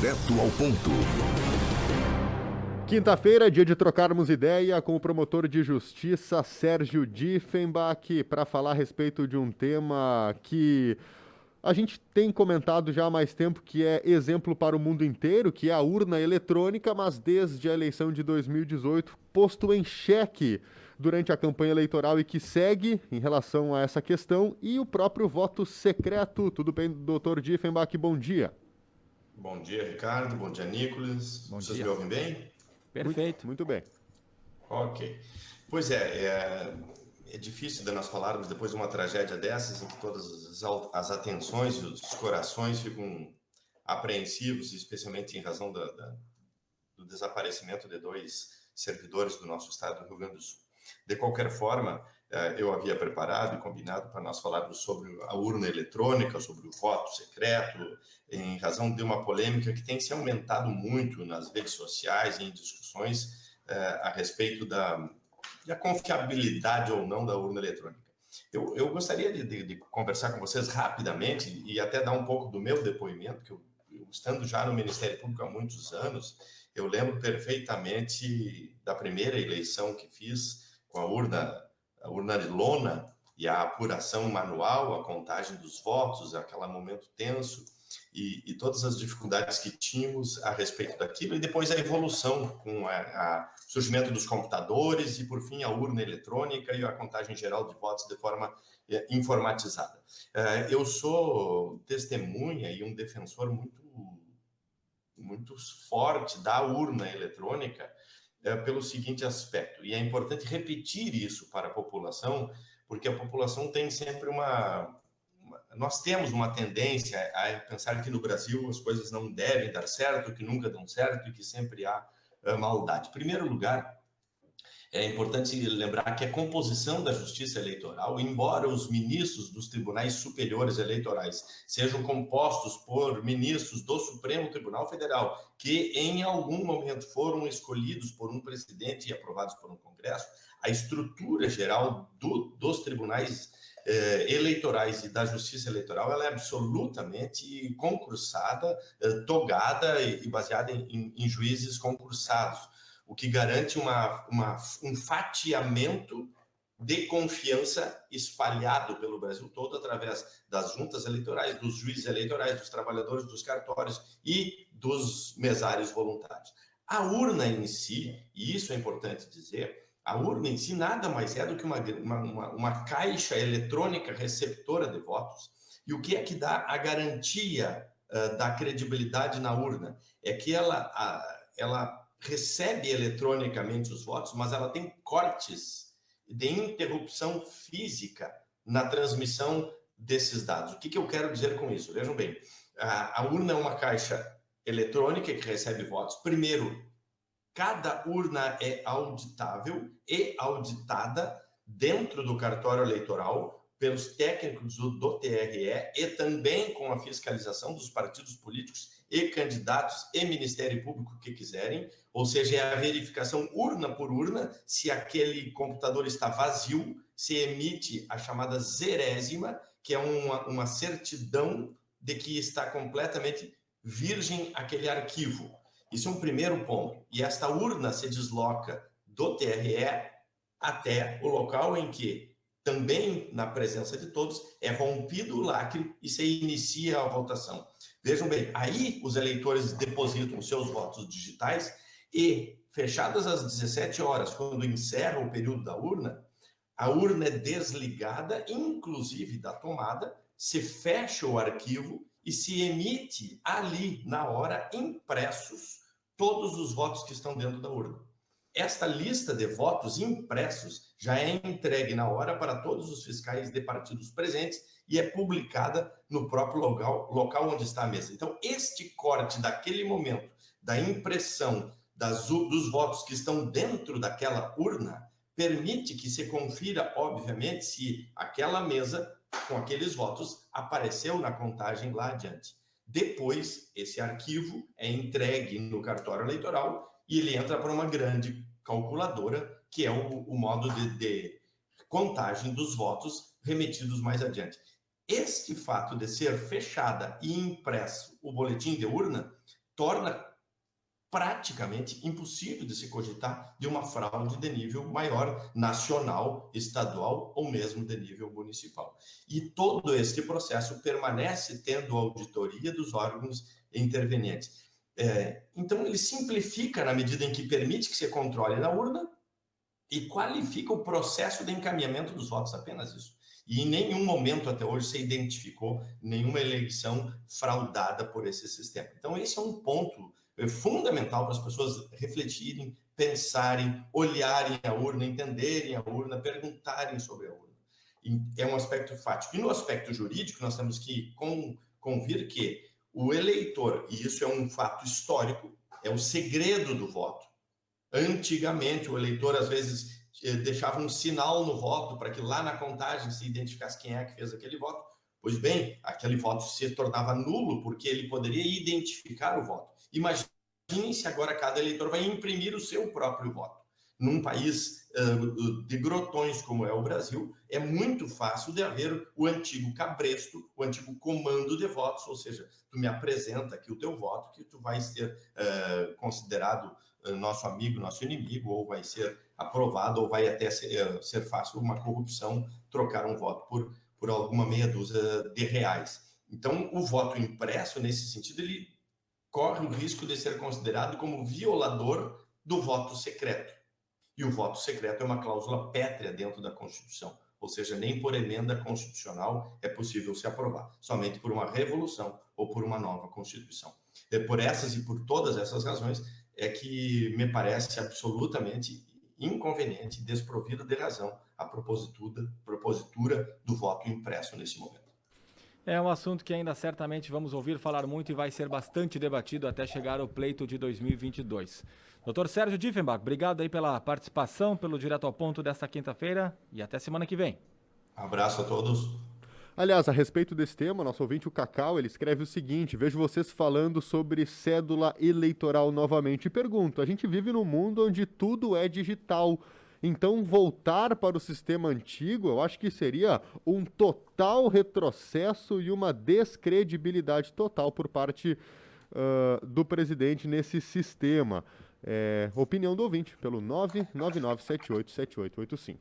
Direto ao ponto. Quinta-feira, dia de trocarmos ideia com o promotor de justiça Sérgio Diefenbach para falar a respeito de um tema que a gente tem comentado já há mais tempo, que é exemplo para o mundo inteiro, que é a urna eletrônica, mas desde a eleição de 2018 posto em xeque durante a campanha eleitoral e que segue em relação a essa questão, e o próprio voto secreto. Tudo bem, doutor Diefenbach? Bom dia. Bom dia, Ricardo. Bom dia, Nicolas. Bom Vocês dia. me ouvem bem? Perfeito. Muito bem. Ok. Pois é difícil de nós falarmos depois de uma tragédia dessas, em que todas as atenções e os corações ficam apreensivos, especialmente em razão do desaparecimento de dois servidores do nosso estado do Rio Grande do Sul. De qualquer forma, eu havia preparado e combinado para nós falarmos sobre a urna eletrônica, sobre o voto secreto, em razão de uma polêmica que tem se aumentado muito nas redes sociais e em discussões a respeito da confiabilidade ou não da urna eletrônica. Eu gostaria de conversar com vocês rapidamente e até dar um pouco do meu depoimento, que eu estando já no Ministério Público há muitos anos, eu lembro perfeitamente da primeira eleição que fiz com a urna de lona e a apuração manual, a contagem dos votos, aquele momento tenso e todas as dificuldades que tínhamos a respeito daquilo, e depois a evolução com o surgimento dos computadores e, por fim, a urna eletrônica e a contagem geral de votos de forma informatizada. Eu sou testemunha e um defensor muito forte da urna eletrônica, pelo seguinte aspecto, e é importante repetir isso para a população, porque a população tem sempre nós temos uma tendência a pensar que no Brasil as coisas não devem dar certo, que nunca dão certo e que sempre há maldade. Em primeiro lugar, é importante lembrar que a composição da Justiça Eleitoral, embora os ministros dos tribunais superiores eleitorais sejam compostos por ministros do Supremo Tribunal Federal, que em algum momento foram escolhidos por um presidente e aprovados por um Congresso, a estrutura geral dos tribunais eleitorais e da Justiça Eleitoral, ela é absolutamente concursada, togada e baseada em juízes concursados, o que garante um fatiamento de confiança espalhado pelo Brasil todo através das juntas eleitorais, dos juízes eleitorais, dos trabalhadores dos cartórios e dos mesários voluntários. A urna em si, e isso é importante dizer, a urna em si nada mais é do que uma caixa eletrônica receptora de votos. E o que é que dá a garantia da credibilidade na urna? É que ela recebe eletronicamente os votos, mas ela tem cortes de interrupção física na transmissão desses dados. O que eu quero dizer com isso? Vejam bem, a urna é uma caixa eletrônica que recebe votos. Primeiro, cada urna é auditável e auditada dentro do cartório eleitoral pelos técnicos do TRE e também com a fiscalização dos partidos políticos e candidatos e Ministério Público que quiserem, ou seja, é a verificação urna por urna, se aquele computador está vazio, se emite a chamada zerésima, que é uma certidão de que está completamente virgem aquele arquivo. Isso é um primeiro ponto. E esta urna se desloca do TRE até o local em que, também na presença de todos, é rompido o lacre e se inicia a votação. Vejam bem, aí os eleitores depositam seus votos digitais e, fechadas às 17 horas, quando encerra o período da urna, a urna é desligada, inclusive da tomada, se fecha o arquivo e se emite ali, na hora, impressos, todos os votos que estão dentro da urna. Esta lista de votos impressos já é entregue na hora para todos os fiscais de partidos presentes e é publicada no próprio local onde está a mesa. Então, este corte daquele momento, da impressão dos votos que estão dentro daquela urna, permite que se confira, obviamente, se aquela mesa com aqueles votos apareceu na contagem lá adiante. Depois, esse arquivo é entregue no cartório eleitoral e ele entra para uma grande calculadora, que é o modo de contagem dos votos remetidos mais adiante. Este fato de ser fechada e impresso o boletim de urna torna praticamente impossível de se cogitar de uma fraude de nível maior, nacional, estadual ou mesmo de nível municipal. E todo este processo permanece tendo auditoria dos órgãos intervenientes. Então, ele simplifica na medida em que permite que se controle na urna e qualifica o processo de encaminhamento dos votos, apenas isso. E em nenhum momento até hoje se identificou nenhuma eleição fraudada por esse sistema. Então, esse é um ponto fundamental para as pessoas refletirem, pensarem, olharem a urna, entenderem a urna, perguntarem sobre a urna. E é um aspecto fático. E no aspecto jurídico, nós temos que convir que o eleitor, e isso é um fato histórico, é o segredo do voto. Antigamente, o eleitor, às vezes, deixava um sinal no voto para que lá na contagem se identificasse quem é que fez aquele voto. Pois bem, aquele voto se tornava nulo porque ele poderia identificar o voto. Imaginem se agora cada eleitor vai imprimir o seu próprio voto. Num país de grotões como é o Brasil, é muito fácil de haver o antigo cabresto, o antigo comando de votos, ou seja, tu me apresenta aqui o teu voto, que tu vais ser considerado nosso amigo, nosso inimigo, ou vai ser aprovado, ou vai até ser fácil uma corrupção, trocar um voto por alguma meia dúzia de reais. Então, o voto impresso, nesse sentido, ele corre o risco de ser considerado como violador do voto secreto. E o voto secreto é uma cláusula pétrea dentro da Constituição, ou seja, nem por emenda constitucional é possível se aprovar, somente por uma revolução ou por uma nova Constituição. Por essas e por todas essas razões é que me parece absolutamente inconveniente, desprovida de razão a propositura do voto impresso nesse momento. É um assunto que ainda certamente vamos ouvir falar muito e vai ser bastante debatido até chegar ao pleito de 2022. Dr. Sérgio Diefenbach, obrigado aí pela participação, pelo Direto ao Ponto desta quinta-feira e até semana que vem. Abraço a todos. Aliás, a respeito desse tema, nosso ouvinte, o Cacau, ele escreve o seguinte: vejo vocês falando sobre cédula eleitoral novamente e pergunto, a gente vive num mundo onde tudo é digital, então voltar para o sistema antigo eu acho que seria um total retrocesso e uma descredibilidade total por parte do presidente nesse sistema. Opinião do ouvinte pelo 999787885.